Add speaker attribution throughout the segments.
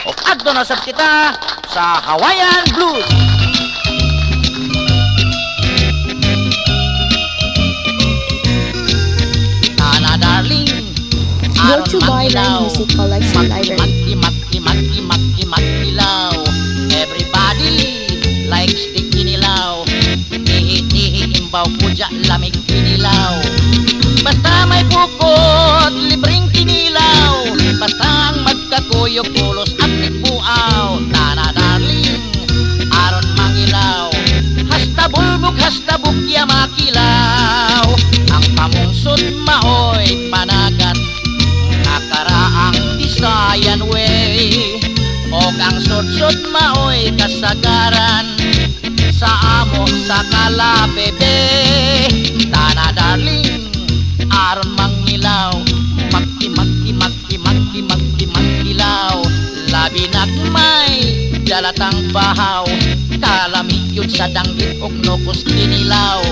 Speaker 1: O adto na sab kita sa Hawaiian Blues. Tana darling,
Speaker 2: Brought to you by Ryan Music Collection Library.
Speaker 1: Mag-ilaw. Everybody likes the kinilaw. Tihi-tihi imbaw pudya lamig kinilaw. Basta may bukod, libreng kinilaw. Basta ang magkakuyog pulos at nagbuaw. Tana darling, aron mangilaw. Hasta bukya makilaw. Ang pamungsod maoy panagat. Nakaraang Bisayan way. Og ang sudsod maoy kasagaran. Sa amo sa kalabebe. Tana darling, aron mangilaw. Magkilaw. Labi nagmay dalatang bahaw. Kalamiyod sa danggit og nukos kinilaw.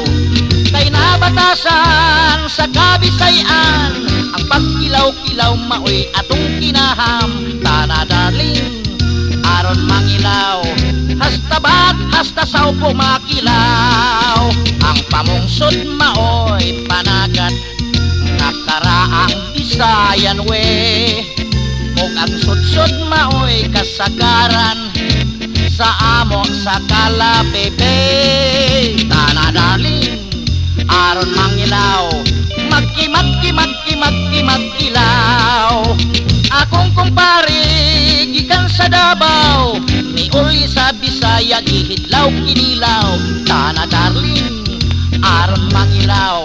Speaker 1: Kay nabatasan sa Kabisayan. Ang pagkilaw-kilaw maoy atong kinaham. Tana darling, aron mangilaw. Hasta saupo makilaw. Ang pamungsod maoy panagat. Nakaraang Bisayan we. Og ang sudsod maoy kasagaran. Sa amo sa kalabebe. Tana darling, aron mangilaw. Magkilaw. Akong kumpare gikan sa Davao. Ni uli sa Bisaya gihidlaw kinilaw. Tana darling, aron mangilaw.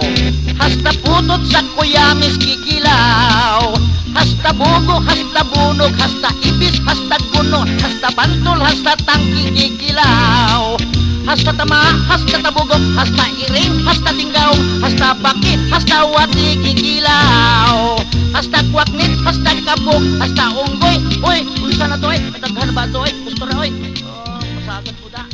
Speaker 1: Hasta putot sa kuyamis kikilaw. Hasta bugo, hasta bunog, hasta ibis, hasta guno, hasta bantol, hasta tangki kikilaw. Hasta tama, hasta tabugok, hasta iring, hasta tinggaw, hasta bakit, hasta wati kikilaw. Hasta kwaknit, hasta kabog, hasta unggoy. Uy, unsa na to eh? Mataghan ba to eh? Gusto na oy. Oh, masagad po da.